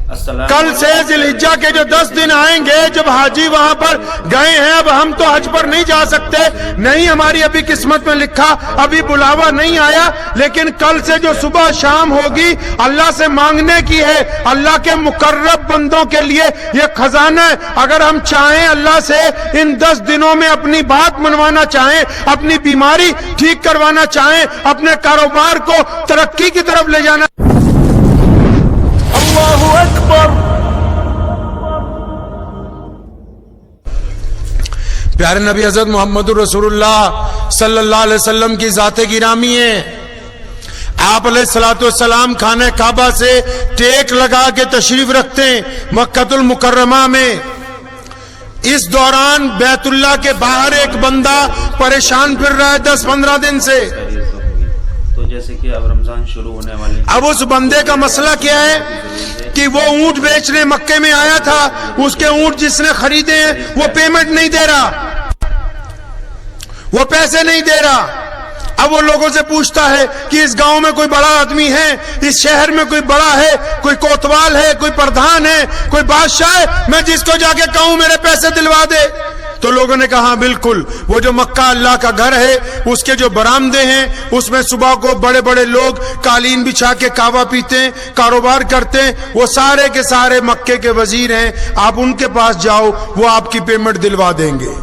کل سے ذی الحجہ کے جو 10 دن آئیں گے، جب حاجی وہاں پر گئے ہیں، اب ہم تو حج پر نہیں جا سکتے، نہیں ہماری ابھی قسمت میں لکھا، ابھی بلاوا نہیں آیا، لیکن کل سے جو صبح شام ہوگی اللہ سے مانگنے کی ہے، اللہ کے مقرب بندوں کے لیے یہ خزانہ ہے۔ اگر ہم چاہیں اللہ سے ان 10 دنوں میں اپنی بات منوانا چاہیں، اپنی بیماری ٹھیک کروانا چاہیں، اپنے کاروبار کو ترقی کی طرف لے جانا، اللہ اکبر۔ پیارے نبی حضرت محمد رسول اللہ صلی اللہ علیہ وسلم کی ذات گرامی ہے۔ آپ علیہ السلام خانہ کعبہ سے ٹیک لگا کے تشریف رکھتے ہیں مکہ المکرمہ میں۔ اس دوران بیت اللہ کے باہر ایک بندہ پریشان پھر رہا ہے 10-15 دن سے۔ تو جیسے کہ اب رمضان شروع ہونے والے، اب اس بندے کا مسئلہ کیا ہے کہ وہ اونٹ بیچنے مکے میں آیا تھا، اس کے اونٹ جس نے خریدے ہیں وہ پیمنٹ نہیں دے رہا، وہ پیسے نہیں دے رہا۔ اب وہ لوگوں سے پوچھتا ہے کہ اس گاؤں میں کوئی بڑا آدمی ہے، اس شہر میں کوئی بڑا ہے، کوئی کوتوال ہے، کوئی پردھان ہے، کوئی بادشاہ ہے، میں جس کو جا کے کہوں میرے پیسے دلوا دے۔ تو لوگوں نے کہا بالکل، وہ جو مکہ اللہ کا گھر ہے، اس کے جو برآمدے ہیں، اس میں صبح کو بڑے بڑے لوگ قالین بچھا کے کعوہ پیتے ہیں، کاروبار کرتے ہیں، وہ سارے کے سارے مکے کے وزیر ہیں، آپ ان کے پاس جاؤ، وہ آپ کی پیمنٹ دلوا دیں گے۔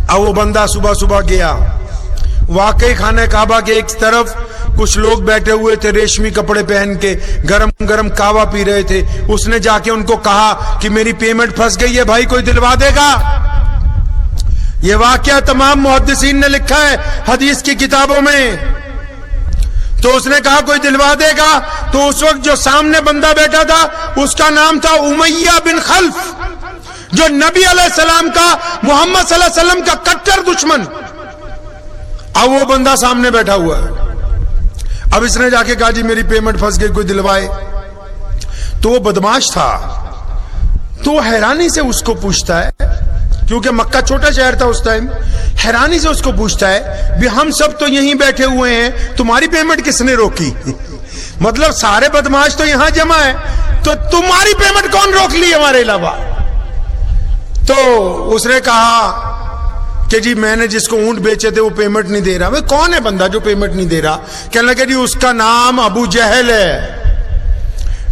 اب وہ بندہ صبح گیا، واقعی خانہ کعبہ کے ایک طرف کچھ لوگ بیٹھے ہوئے تھے ریشمی کپڑے پہن کے، گرم گرم کعوہ پی رہے تھے۔ اس نے جا کے ان کو کہا کہ میری پیمنٹ پھنس گئی ہے بھائی، کوئی دلوا دے گا؟ یہ واقعہ تمام محدثین نے لکھا ہے حدیث کی کتابوں میں۔ تو اس نے کہا کوئی دلوا دے گا؟ تو اس وقت جو سامنے بندہ بیٹھا تھا اس کا نام تھا امیہ بن خلف، جو نبی علیہ السلام کا، محمد صلی اللہ علیہ وسلم کا کٹر دشمن۔ اب وہ بندہ سامنے بیٹھا ہوا ہے، اب اس نے جا کے کہا جی میری پیمنٹ پھنس گئی، کوئی دلوائے۔ تو وہ بدماش تھا، تو حیرانی سے اس کو پوچھتا ہے، کیونکہ مکہ چھوٹا شہر تھا اس ٹائم، حیرانی سے اس کو پوچھتا ہے بھی ہم سب تو یہیں بیٹھے ہوئے ہیں، تمہاری پیمنٹ کس نے روکی؟ مطلب سارے بدماش تو یہاں جمع ہے، تو تمہاری پیمنٹ کون روک لی ہمارے علاوہ؟ تو اس نے کہا کہ جی میں نے جس کو اونٹ بیچے تھے وہ پیمنٹ نہیں دے رہا۔ وہ کون ہے بندہ جو پیمنٹ نہیں دے رہا؟ کہنے لگا جی اس کا نام ابو جہل ہے۔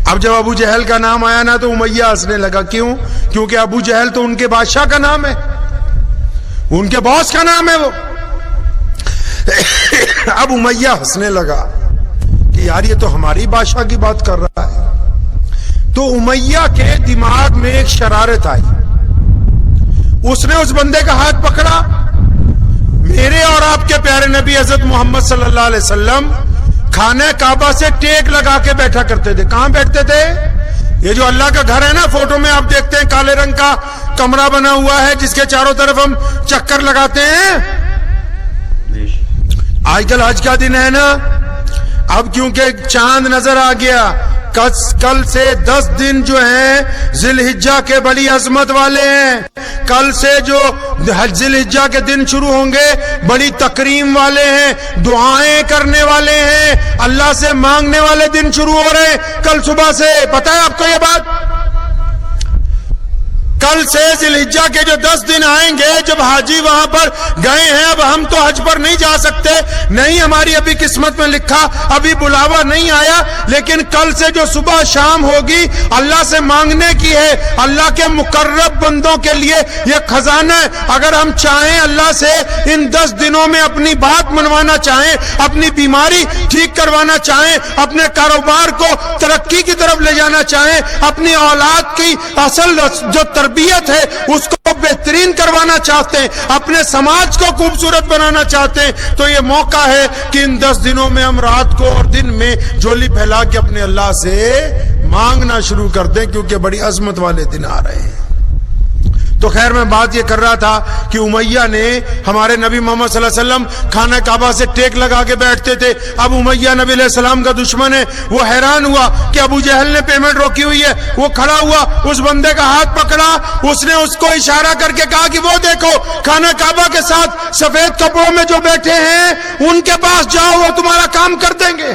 اب جب ابو جہل کا نام آیا نا تو امیہ ہنسنے لگا۔ کیوں؟ کیونکہ ابو جہل تو ان کے بادشاہ کا نام ہے، ان کے باس کا نام ہے وہ۔ اب امیہ ہنسنے لگا کہ یار یہ تو ہماری بادشاہ کی بات کر رہا ہے۔ تو امیہ کے دماغ میں ایک شرارت آئی، اس نے اس بندے کا ہاتھ پکڑا۔ میرے اور آپ کے پیارے نبی حضرت محمد صلی اللہ علیہ وسلم خانہ کعبہ سے ٹیک لگا کے بیٹھا کرتے تھے۔ کہاں بیٹھتے تھے؟ یہ جو اللہ کا گھر ہے نا، فوٹو میں آپ دیکھتے ہیں کالے رنگ کا کمرہ بنا ہوا ہے جس کے چاروں طرف ہم چکر لگاتے ہیں۔ آج کل حج کا دن ہے نا، اب کیونکہ چاند نظر آ گیا، کل سے 10 دن جو ہیں ذی الحجہ کے بڑی عظمت والے ہیں۔ کل سے جو ذی الحجہ کے دن شروع ہوں گے بڑی تکریم والے ہیں، دعائیں کرنے والے ہیں، اللہ سے مانگنے والے دن شروع ہو رہے ہیں کل صبح سے۔ پتہ ہے آپ کو یہ بات؟ کل سے ذی الحجہ کے جو 10 دن آئیں گے، جب حاجی وہاں پر گئے ہیں، اب ہم تو حج پر نہیں جا سکتے، نہیں ہماری ابھی قسمت میں لکھا، ابھی بلاوا نہیں آیا، لیکن کل سے جو صبح شام ہوگی اللہ سے مانگنے کی ہے، اللہ کے مقرب بندوں کے لیے یہ خزانہ ہے۔ اگر ہم چاہیں اللہ سے ان 10 دنوں میں اپنی بات منوانا چاہیں، اپنی بیماری ٹھیک کروانا چاہیں، اپنے کاروبار کو ترقی کی طرف لے جانا چاہیں، اپنی اولاد کی اصل جو تربیت ہے اس کو بہترین کروانا چاہتے ہیں، اپنے سماج کو خوبصورت بنانا چاہتے ہیں، تو یہ موقع ہے کہ ان 10 دنوں میں ہم رات کو اور دن میں جھولی پھیلا کے اپنے اللہ سے مانگنا شروع کر دیں، کیونکہ بڑی عظمت والے دن آ رہے ہیں۔ تو خیر میں بات یہ کر رہا تھا کہ امیہ نے ہمارے نبی محمد صلی اللہ علیہ وسلم خانہ کعبہ سے ٹیک لگا کے بیٹھتے تھے۔ اب امیہ نبی علیہ السلام کا دشمن ہے، وہ حیران ہوا کہ ابو جہل نے پیمنٹ روکی ہوئی ہے۔ وہ کھڑا ہوا، اس بندے کا ہاتھ پکڑا، اس نے اس کو اشارہ کر کے کہا کہ وہ دیکھو خانہ کعبہ کے ساتھ سفید کپڑوں میں جو بیٹھے ہیں ان کے پاس جاؤ، وہ تمہارا کام کر دیں گے۔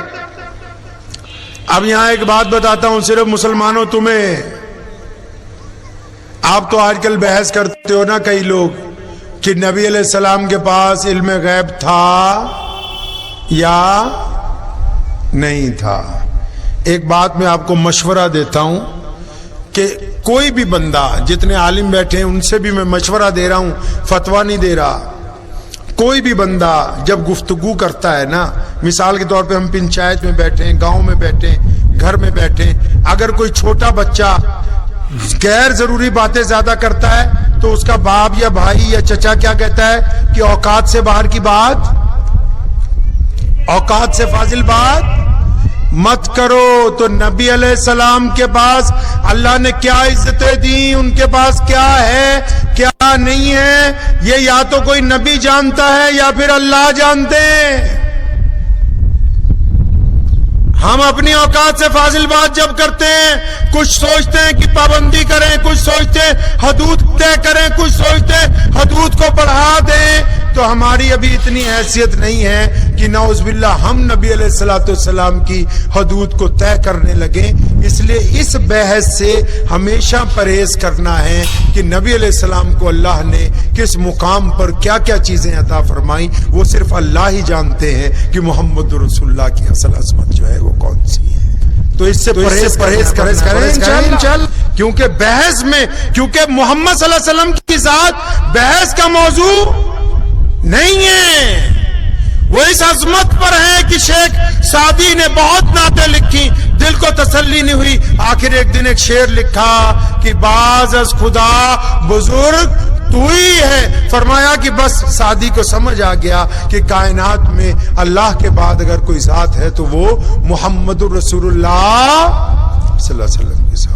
اب یہاں ایک بات بتاتا ہوں صرف مسلمانوں تمہیں، آپ تو آج کل بحث کرتے ہو نا کئی لوگ کہ نبی علیہ السلام کے پاس علم غیب تھا یا نہیں تھا۔ ایک بات میں آپ کو مشورہ دیتا ہوں کہ کوئی بھی بندہ، جتنے عالم بیٹھے ہیں ان سے بھی میں مشورہ دے رہا ہوں، فتویٰ نہیں دے رہا، کوئی بھی بندہ جب گفتگو کرتا ہے نا، مثال کے طور پہ ہم پنچایت میں بیٹھے، گاؤں میں بیٹھے، گھر میں بیٹھے، اگر کوئی چھوٹا بچہ غیر ضروری باتیں زیادہ کرتا ہے تو اس کا باپ یا بھائی یا چچا کیا کہتا ہے کہ اوقات سے باہر کی بات، اوقات سے فاضل بات مت کرو۔ تو نبی علیہ السلام کے پاس اللہ نے کیا عزتیں دی، ان کے پاس کیا ہے کیا نہیں ہے، یہ یا تو کوئی نبی جانتا ہے یا پھر اللہ جانتے ہیں۔ ہم اپنی اوقات سے فاضل بات جب کرتے ہیں، کچھ سوچتے ہیں کہ پابندی کریں، کچھ سوچتے ہیں حدود طے کریں، کچھ سوچتے ہیں حدود کو بڑھا دیں، تو ہماری ابھی اتنی حیثیت نہیں ہے کہ نعوذ باللہ ہم نبی علیہ السلام کی حدود کو طے کرنے لگیں۔ اس لیے اس بحث سے ہمیشہ پرہیز کرنا ہے کہ نبی علیہ السلام کو اللہ نے کس مقام پر کیا کیا چیزیں عطا فرمائیں، وہ صرف اللہ ہی جانتے ہیں کہ محمد رسول اللہ کی اصل عظمت جو ہے وہ کون سی ہے۔ تو اس سے پرہیز کریں کیونکہ بحث میں، کیونکہ محمد صلی اللہ علیہ وسلم کی ذات بحث کا موضوع نہیں ہے، وہ اس عظمت پر ہے کہ شیخ سعدی نے بہت نعتیں لکھی، دل کو تسلی نہیں ہوئی، آخر ایک دن ایک شعر لکھا کہ باز از خدا بزرگ تو ہی ہے۔ فرمایا کہ بس سعدی کو سمجھ آ گیا کہ کائنات میں اللہ کے بعد اگر کوئی ذات ہے تو وہ محمد رسول اللہ صلی اللہ علیہ وسلم کے ساتھ۔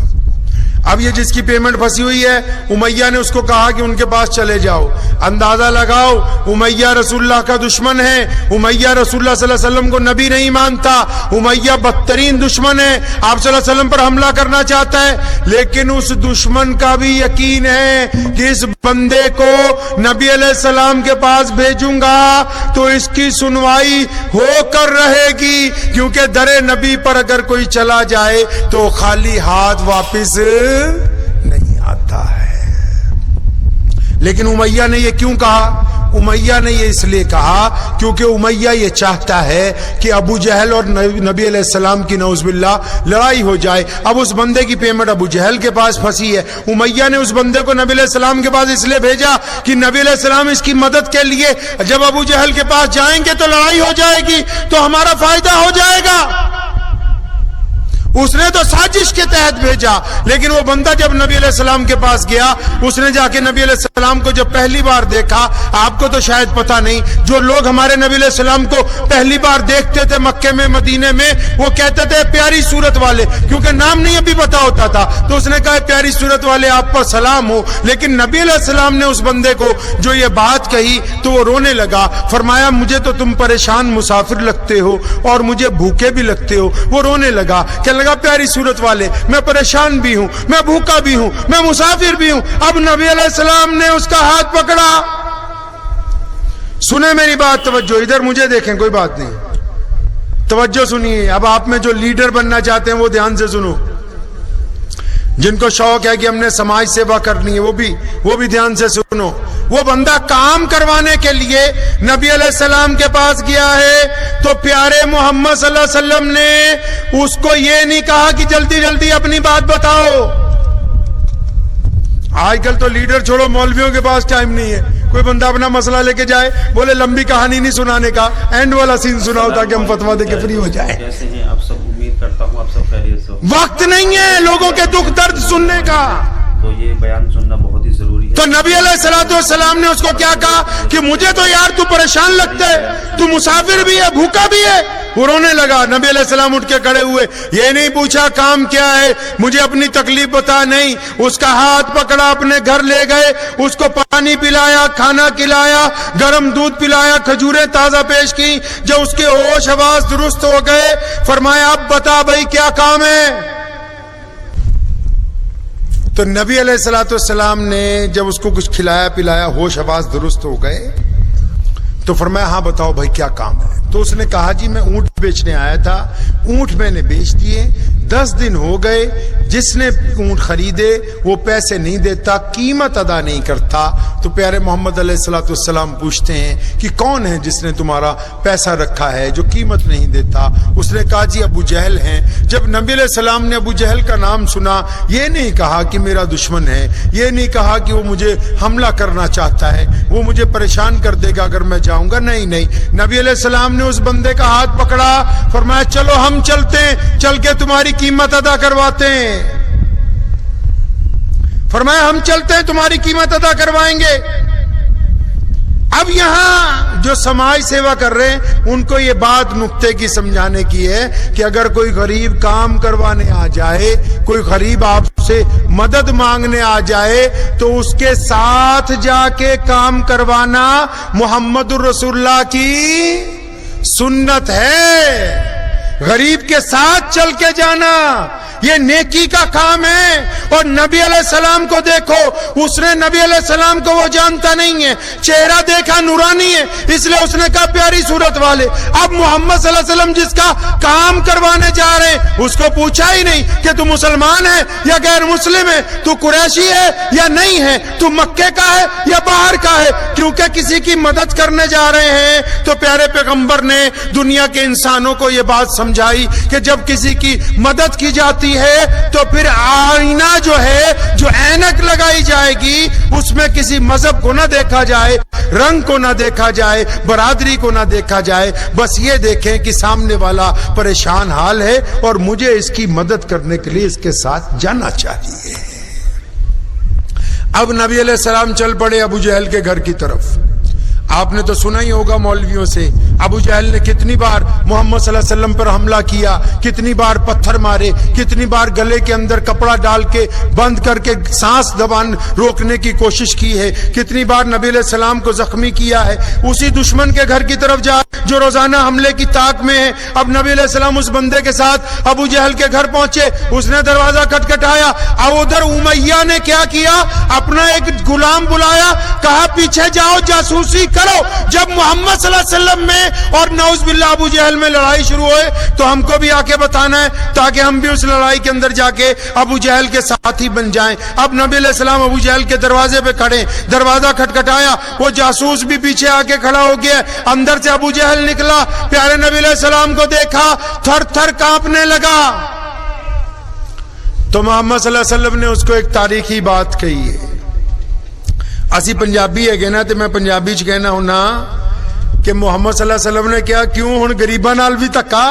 اب یہ جس کی پیمنٹ پھنسی ہوئی ہے، امیہ نے اس کو کہا کہ ان کے پاس چلے جاؤ، اندازہ لگاؤ امیہ رسول اللہ کا دشمن ہے، امیہ رسول اللہ صلی اللہ علیہ وسلم کو نبی نہیں مانتا، امیہ بدترین دشمن ہے، آپ صلی اللہ علیہ وسلم پر حملہ کرنا چاہتا ہے، لیکن اس دشمن کا بھی یقین ہے کہ اس بندے کو نبی علیہ السلام کے پاس بھیجوں گا تو اس کی سنوائی ہو کر رہے گی، کیونکہ در نبی پر اگر کوئی چلا جائے تو خالی ہاتھ واپس نہیں آتا ہے۔ لیکن امیہ نے یہ کیوں کہا؟ امیہ نے یہ اس لیے کہا کیونکہ امیہ یہ چاہتا ہے کہ ابو جہل اور نبی علیہ السلام کی نعوذ باللہ لڑائی ہو جائے۔ اب اس بندے کی پیمنٹ ابو جہل کے پاس پھنسی ہے، امیہ نے اس بندے کو نبی علیہ السلام کے پاس اس لیے بھیجا کہ نبی علیہ السلام اس کی مدد کے لیے جب ابو جہل کے پاس جائیں گے تو لڑائی ہو جائے گی تو ہمارا فائدہ ہو جائے گا۔ اس نے تو سازش کے تحت بھیجا، لیکن وہ بندہ جب نبی علیہ السلام کے پاس گیا، اس نے جا کے نبی علیہ السلام کو جب پہلی بار دیکھا، آپ کو تو شاید پتہ نہیں، جو لوگ ہمارے نبی علیہ السلام کو پہلی بار دیکھتے تھے مکے میں مدینے میں، وہ کہتے تھے پیاری صورت والے، کیونکہ نام نہیں ابھی پتا ہوتا تھا، تو اس نے کہا پیاری صورت والے آپ پر سلام ہو۔ لیکن نبی علیہ السلام نے اس بندے کو جو یہ بات کہی تو وہ رونے لگا، فرمایا مجھے تو تم پریشان مسافر لگتے ہو اور مجھے بھوکے بھی لگتے ہو۔ وہ رونے لگا، کہنے لگا پیاری صورت والے میں پریشان بھی ہوں، میں بھوکا بھی ہوں، میں مسافر بھی ہوں۔ اب نبی علیہ السلام نے اس کا ہاتھ پکڑا۔ سنیں میری بات، توجہ ادھر مجھے دیکھیں، کوئی بات نہیں، توجہ سنیے۔ اب آپ میں جو لیڈر بننا چاہتے ہیں وہ دھیان سے سنو، جن کو شوق ہے کہ ہم نے سماج سیوا کرنی ہے وہ بھی دھیان سے سنو۔ وہ بندہ کام کروانے کے لیے نبی علیہ السلام کے پاس گیا ہے تو پیارے محمد صلی اللہ علیہ وسلم نے اس کو یہ نہیں کہا کہ جلدی جلدی اپنی بات بتاؤ۔ آج کل تو لیڈر چھوڑو، مولویوں کے پاس ٹائم نہیں ہے، کوئی بندہ اپنا مسئلہ لے کے جائے، بولے لمبی کہانی نہیں سنانے کا، اینڈ والا سین سناؤ تاکہ ہم فتویٰ دے کے فری ہو جائے۔ کیسے ہیں آپ سب؟ امید کرتا ہوں آپ سب خیریت سے۔ وقت نہیں ہے لوگوں کے دکھ درد سننے کا، تو یہ بیان سننا بہت ہی ضروری ہے۔ تو نبی علیہ السلام نے اس کو کیا کہا کہ مجھے تو یار تو پریشان لگتا ہے، تو مسافر بھی ہے، بھوکا بھی ہے۔ وہ رونے لگا۔ نبی علیہ السلام اٹھ کے کھڑے ہوئے، یہ نہیں پوچھا کام کیا ہے، مجھے اپنی تکلیف بتا، نہیں، اس کا ہاتھ پکڑا، اپنے گھر لے گئے، اس کو پانی پلایا، کھانا کھلایا، گرم دودھ پلایا، کھجوریں تازہ پیش کی۔ جب اس کے ہوش حواس درست ہو گئے، فرمایا اب بتا بھائی کیا کام ہے۔ تو نبی علیہ السلام نے جب اس کو کچھ کھلایا پلایا، ہوش حواس درست ہو گئے، تو فرمایا ہاں بتاؤ بھائی کیا کام ہے۔ تو اس نے کہا جی میں اونٹ بیچنے آیا تھا, اونٹ میں نے بیچ دیے, 10 دن ہو گئے, جس نے اونٹ خریدے وہ پیسے نہیں دیتا, قیمت ادا نہیں کرتا. تو پیارے محمد علیہ الصلوۃ والسلام پوچھتے ہیں کہ کون ہے جس نے تمہارا پیسہ رکھا ہے جو قیمت نہیں دیتا؟ اس نے کہا جی ابو جہل ہیں. جب نبی علیہ السلام نے ابو جہل کا نام سنا, یہ نہیں کہا کہ میرا دشمن ہے, یہ نہیں کہا کہ وہ مجھے حملہ کرنا چاہتا ہے, وہ مجھے پریشان کر دے گا اگر میں جاؤں گا. نہیں نہیں, نبی علیہ السلام نے اس بندے کا ہاتھ پکڑا, فرمایا چلو ہم چلتے ہیں, چل کے تمہاری قیمت ادا کرواتے ہیں. فرمایا ہم چلتے ہیں, تمہاری قیمت ادا کروائیں گے. اب یہاں جو سماج سیوا کر رہے ہیں ان کو یہ بات نقطے کی سمجھانے کی ہے کہ اگر کوئی غریب کام کروانے آ جائے, کوئی غریب آپ سے مدد مانگنے آ جائے, تو اس کے ساتھ جا کے کام کروانا محمد الرسول اللہ کی سنت ہے. غریب کے ساتھ چل کے جانا یہ نیکی کا کام ہے. اور نبی علیہ السلام کو دیکھو, اس نے نبی علیہ السلام کو وہ جانتا نہیں ہے, چہرہ دیکھا نورانی ہے, اس لیے اس نے کہا پیاری صورت والے. اب محمد صلی اللہ علیہ وسلم جس کا کام کروانے جا رہے ہیں اس کو پوچھا ہی نہیں کہ تو مسلمان ہے یا غیر مسلم ہے, تو قریشی ہے یا نہیں ہے, تو مکے کا ہے یا باہر کا ہے. کیونکہ کسی کی مدد کرنے جا رہے ہیں تو پیارے پیغمبر نے دنیا کے انسانوں کو یہ بات سمجھائی کہ جب کسی کی مدد کی جاتی ہے تو پھر آئینہ جو ہے, جو اینک لگائی جائے گی, اس میں کسی مذہب کو نہ دیکھا جائے, رنگ کو نہ دیکھا جائے, برادری کو نہ دیکھا جائے, بس یہ دیکھیں کہ سامنے والا پریشان حال ہے اور مجھے اس کی مدد کرنے کے لیے اس کے ساتھ جانا چاہیے. اب نبی علیہ السلام چل پڑے ابو جہل کے گھر کی طرف. آپ نے تو سنا ہی ہوگا مولویوں سے, ابو جہل نے کتنی بار محمد صلی اللہ علیہ وسلم پر حملہ کیا, کتنی بار پتھر مارے, کتنی بار گلے کے اندر کپڑا ڈال کے بند کر کے سانس دبان روکنے کی کوشش کی ہے, کتنی بار نبی علیہ السلام کو زخمی کیا ہے. اسی دشمن کے گھر کی طرف جا جو روزانہ حملے کی طاق میں ہے. اب نبی علیہ السلام اس بندے کے ساتھ ابو جہل کے گھر پہنچے, اس نے دروازہ کھٹکھٹایا. اب ادھر امیہ نے کیا کیا, اپنا ایک غلام بلایا, کہا پیچھے جاؤ جاسوسی کرو. جب محمد صلی اللہ علیہ وسلم میں اور نعوذ باللہ ابو جہل میں لڑائی شروع ہوئے تو ہم کو بھی آ کے بتانا ہے تاکہ ہم بھی اس لڑائی کے اندر جا کے ابو جہل کے ساتھی بن جائیں. اب نبی علیہ السلام ابو جہل کے دروازے پہ کھڑے, دروازہ کھٹکھٹایا, وہ جاسوس بھی پیچھے آ کے کھڑا ہو گیا. اندر سے ابو جہل نکلا, پیارے نبی علیہ السلام کو دیکھا, تھر تھر کانپنے لگا. تو محمد صلی اللہ علیہ وسلم نے اس کو ایک تاریخی بات کہی ہے. اسی پنجابی ہے نا, تو میں پنجابی چ کہنا ہونا کہ محمد صلی اللہ علیہ وسلم نے کیا کیوں ہن غریباں نال بھی دھکا.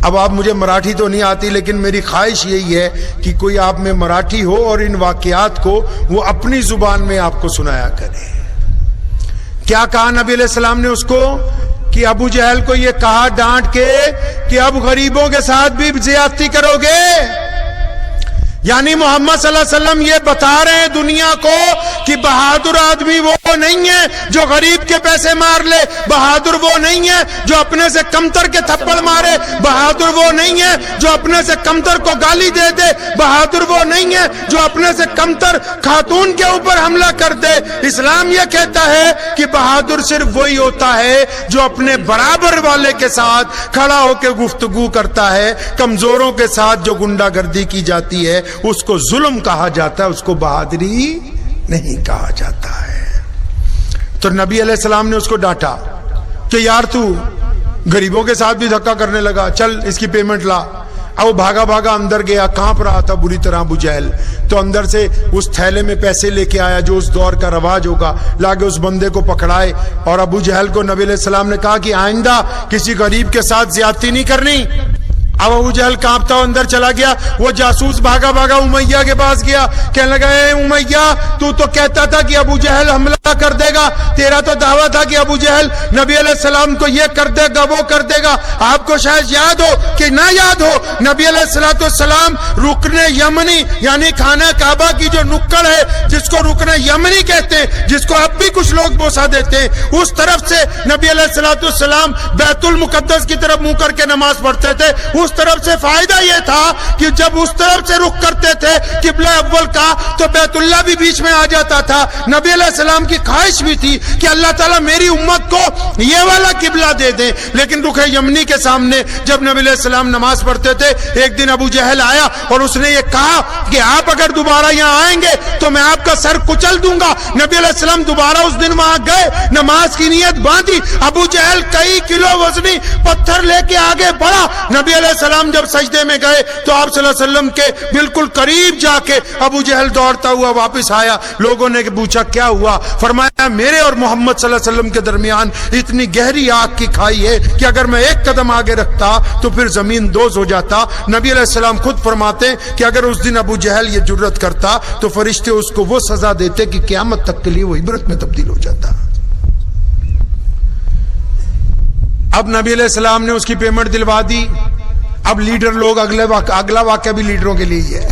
اب آپ مجھے مراٹھی تو نہیں آتی, لیکن میری خواہش یہی ہے کہ کوئی آپ میں مراٹھی ہو اور ان واقعات کو وہ اپنی زبان میں آپ کو سنایا کرے. کیا کہا نبی علیہ السلام نے اس کو کہ ابو جہل کو یہ کہا ڈانٹ کے کہ اب غریبوں کے ساتھ بھی زیادتی کرو گے. یعنی محمد صلی اللہ علیہ وسلم یہ بتا رہے ہیں دنیا کو کہ بہادر آدمی وہ نہیں ہے جو غریب کے پیسے مار لے, بہادر وہ نہیں ہے جو اپنے سے کمتر کے تھپڑ مارے, بہادر وہ نہیں ہے جو اپنے سے کمتر کو گالی دے دے, بہادر وہ نہیں ہے جو اپنے سے کمتر خاتون کے اوپر حملہ کر دے. اسلام یہ کہتا ہے کہ بہادر صرف وہی ہوتا ہے جو اپنے برابر والے کے ساتھ کھڑا ہو کے گفتگو کرتا ہے. کمزوروں کے ساتھ جو گنڈا گردی کی جاتی ہے اس کو ظلم کہا جاتا ہے, اس کو بہادری نہیں کہا جاتا ہے. تو نبی علیہ السلام نے اس کو ڈانٹا کہ یار تو غریبوں کے ساتھ بھی دھکا کرنے لگا, چل اس کی پیمنٹ لا. اب وہ بھاگا بھاگا اندر گیا, کانپ رہا تھا بری طرح ابو جہل. تو اندر سے اس تھیلے میں پیسے لے کے آیا جو اس دور کا رواج ہوگا, لاگے اس بندے کو پکڑائے. اور ابو جہل کو نبی علیہ السلام نے کہا کہ آئندہ کسی غریب کے ساتھ زیادتی نہیں کرنی. اب ابو جہل کانپتا ہوا اندر چلا گیا. وہ جاسوس بھاگا بھاگا امیہ کے پاس گیا, کہنے لگا اے امیہ تو کہتا تھا کہ ابو جہل حملہ کر دے گا, تیرا تو دعویٰ تھا کہ ابو جہل نبی علیہ السلام کو یہ کر دے گا وہ کر دے گا. آپ کو شاید یاد ہو کہ نہ یاد ہو, نبی علیہ السلام رکن یمنی یعنی خانہ کعبہ کی جو نکڑ ہے جس کو رکن یمنی کہتے ہیں, جس کو اب بھی کچھ لوگ بوسہ دیتے ہیں, اس طرف سے نبی علیہ السلام بیت المقدس کی طرف منہ کر کے نماز پڑھتے تھے. اس طرف سے فائدہ یہ تھا کہ جب اس طرف سے رخ کرتے تھے قبلہ اول کا تو بیت اللہ بھی بیچ میں آ جاتا تھا. نبی علیہ السلام کی خواہش بھی تھی کہ اللہ تعالیٰ میری امت کو یہ والا قبلہ دے دیں. لیکن رخ یمنی کے سامنے جب نبی علیہ السلام نماز پڑھتے تھے, ایک دن ابو جہل آیا اور اس نے یہ کہا کہ آپ اگر دوبارہ یہاں آئیں گے تو میں آپ کا سر کچل دوں گا. نبی علیہ السلام دوبارہ اس دن وہاں گئے, نماز کی نیت باندھی. ابو جہل کئی کلو وزنی پتھر لے کے آگے بڑھا. نبی علیہ السلام جب سجدے میں گئے تو آپ صلی اللہ علیہ وسلم کے بالکل قریب جا کے ابو جہل دوڑتا ہوا واپس آیا. لوگوں نے پوچھا کیا ہوا؟ فرمایا میرے اور محمد صلی اللہ علیہ وسلم کے درمیان اتنی گہری آگ کی کھائی ہے کہ اگر میں ایک قدم آگے رکھتا تو پھر زمین دوز ہو جاتا. نبی علیہ السلام خود فرماتے کہ اگر اس دن ابو جہل یہ جرت کرتا تو فرشتے اس کو وہ سزا دیتے کہ قیامت تک کے لیے وہ عبرت میں تبدیل ہو جاتا. اب نبی علیہ السلام نے اس کی پیمنٹ دلوا دی. اب لیڈر لوگ اگلا واقعہ بھی لیڈروں کے لیے ہی ہے.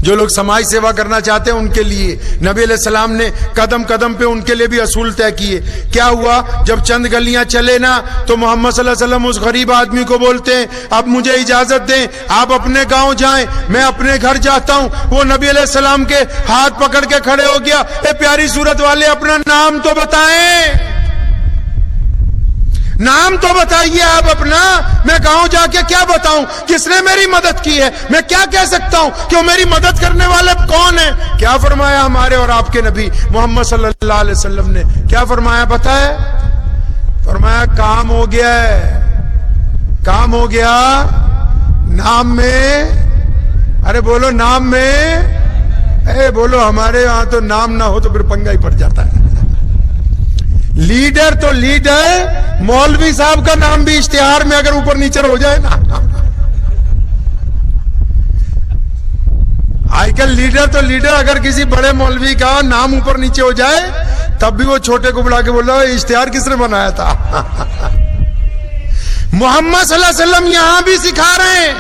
جو لوگ سماج سیوا کرنا چاہتے ہیں ان کے لیے نبی علیہ السلام نے قدم قدم پہ ان کے لیے بھی اصول طے کیے. کیا ہوا؟ جب چند گلیاں چلے نا تو محمد صلی اللہ علیہ وسلم اس غریب آدمی کو بولتے ہیں اب مجھے اجازت دیں, آپ اپنے گاؤں جائیں, میں اپنے گھر جاتا ہوں. وہ نبی علیہ السلام کے ہاتھ پکڑ کے کھڑے ہو گیا. اے پیاری صورت والے اپنا نام تو بتائیں, نام تو بتائیے آپ اپنا. میں گاؤں جا کے کیا بتاؤں کس نے میری مدد کی ہے؟ میں کیا کہہ سکتا ہوں کہ وہ میری مدد کرنے والے کون ہیں؟ کیا فرمایا ہمارے اور آپ کے نبی محمد صلی اللہ علیہ وسلم نے؟ کیا فرمایا پتہ ہے؟ فرمایا کام ہو گیا ہے, کام ہو گیا. نام میں, ارے بولو نام میں, اے بولو ہمارے یہاں تو نام نہ ہو تو پھر پنگا ہی پڑ جاتا ہے. لیڈر تو لیڈر, مولوی صاحب کا نام بھی اشتہار میں اگر اوپر نیچے ہو جائے نا. آج کل لیڈر تو لیڈر, اگر کسی بڑے مولوی کا نام اوپر نیچے ہو جائے تب بھی وہ چھوٹے کو بلا کے بول رہا ہے اشتہار کس نے بنایا تھا. محمد صلی اللہ علیہ وسلم یہاں بھی سکھا رہے ہیں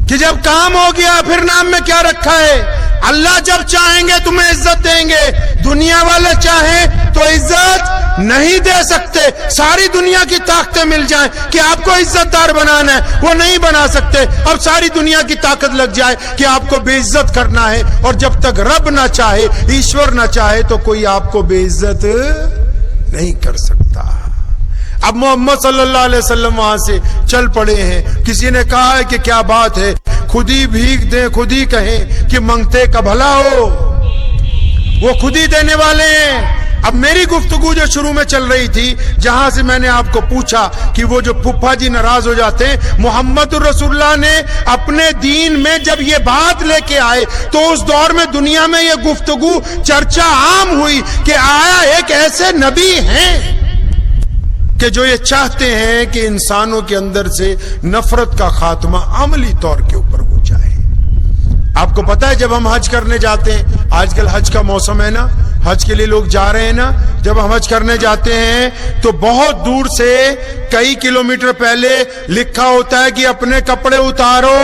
کہ جب کام ہو گیا پھر نام میں کیا رکھا ہے. اللہ جب چاہیں گے تمہیں عزت دیں گے, دنیا والے چاہیں تو عزت نہیں دے سکتے. ساری دنیا کی طاقتیں مل جائیں کہ آپ کو عزت دار بنانا ہے, وہ نہیں بنا سکتے. اب ساری دنیا کی طاقت لگ جائے کہ آپ کو بے عزت کرنا ہے, اور جب تک رب نہ چاہے, ایشور نہ چاہے تو کوئی آپ کو بے عزت نہیں کر سکتا. اب محمد صلی اللہ علیہ وسلم وہاں سے چل پڑے ہیں. کسی نے کہا ہے کہ کیا بات ہے, خود ہی بھیک دیں, خود ہی کہیں کہ منگتے کا بھلا ہو, وہ خود ہی دینے والے ہیں. اب میری گفتگو جو شروع میں چل رہی تھی, جہاں سے میں نے آپ کو پوچھا کہ وہ جو پھپھا جی ناراض ہو جاتے ہیں, محمد الرسول اللہ نے اپنے دین میں جب یہ بات لے کے آئے تو اس دور میں دنیا میں یہ گفتگو چرچا عام ہوئی کہ آیا ایک ایسے نبی ہیں کہ جو یہ چاہتے ہیں کہ انسانوں کے اندر سے نفرت کا خاتمہ عملی طور کے اوپر ہو جائے. آپ کو پتا ہے جب ہم حج کرنے جاتے ہیں, آج کل حج کا موسم ہے نا, حج کے لیے لوگ جا رہے ہیں نا, جب ہم حج کرنے جاتے ہیں تو بہت دور سے کئی کلومیٹر پہلے لکھا ہوتا ہے کہ اپنے کپڑے اتارو,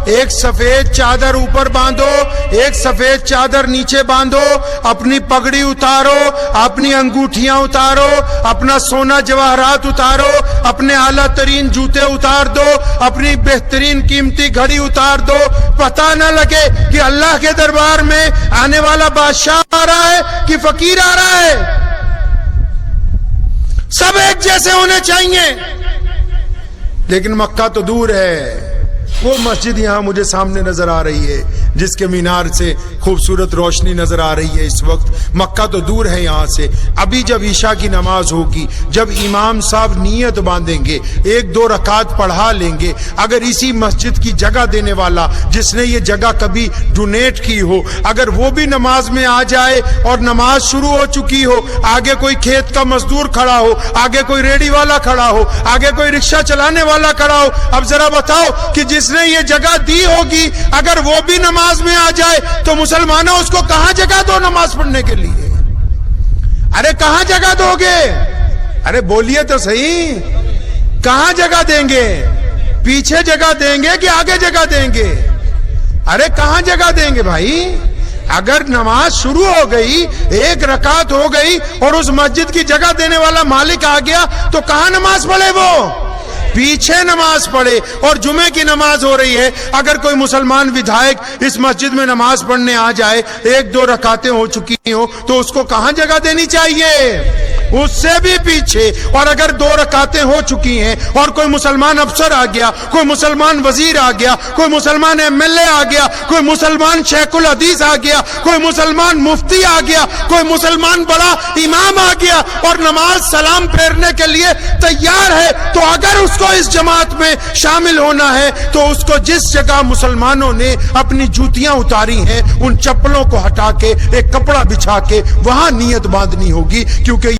ایک سفید چادر اوپر باندھو, ایک سفید چادر نیچے باندھو, اپنی پگڑی اتارو, اپنی انگوٹھیاں اتارو, اپنا سونا جواہرات اتارو, اپنے اعلیٰ ترین جوتے اتار دو, اپنی بہترین قیمتی گھڑی اتار دو. پتہ نہ لگے کہ اللہ کے دربار میں آنے والا بادشاہ آ رہا ہے کہ فقیر آ رہا ہے. سب ایک جیسے ہونے چاہیے. لیکن مکہ تو دور ہے. وہ مسجد یہاں مجھے سامنے نظر آ رہی ہے جس کے مینار سے خوبصورت روشنی نظر آ رہی ہے اس وقت. مکہ تو دور ہے یہاں سے. ابھی جب عشاء کی نماز ہوگی, جب امام صاحب نیت باندھیں گے, ایک دو رکعت پڑھا لیں گے, اگر اسی مسجد کی جگہ دینے والا جس نے یہ جگہ کبھی ڈونیٹ کی ہو, اگر وہ بھی نماز میں آ جائے اور نماز شروع ہو چکی ہو, آگے کوئی کھیت کا مزدور کھڑا ہو, آگے کوئی ریڑھی والا کھڑا ہو, آگے کوئی رکشہ چلانے والا کھڑا ہو, اب ذرا بتاؤ کہ جس نے یہ جگہ دی ہوگی اگر وہ بھی نماز میں آ جائے تو مسلمانوں اس کو کہاں جگہ دو نماز پڑھنے کے لیے؟ ارے کہاں جگہ دو گے؟ ارے بولیے تو صحیح, کہاں جگہ دیں گے؟ پیچھے جگہ دیں گے کہ آگے جگہ دیں گے؟ ارے کہاں جگہ دیں گے بھائی؟ اگر نماز شروع ہو گئی, ایک رکعت ہو گئی اور اس مسجد کی جگہ دینے والا مالک آ گیا تو کہاں نماز پڑھے وہ؟ پیچھے نماز پڑھے اور جمعے کی نماز ہو رہی ہے، اگر کوئی مسلمان ودھائک اس مسجد میں نماز پڑھنے آ جائے، 1-2 رکعتیں ہو چکی ہوں، تو اس کو کہاں جگہ دینی چاہیے؟ اس سے بھی پیچھے۔ اور اگر 2 رکعتیں ہو چکی ہیں اور کوئی مسلمان افسر آ گیا، کوئی مسلمان وزیر آ گیا، کوئی مسلمان MLA آ گیا، کوئی مسلمان شیخ الحدیث آ گیا، کوئی مسلمان مفتی آ گیا، کوئی مسلمان بڑا امام آ گیا اور نماز سلام پھیرنے کے لیے تیار ہے، تو اگر اس کو اس جماعت میں شامل ہونا ہے تو اس کو جس جگہ مسلمانوں نے اپنی جوتیاں اتاری ہیں ان چپلوں کو ہٹا کے ایک کپڑا بچھا کے وہاں نیت باندھنی ہوگی، کیونکہ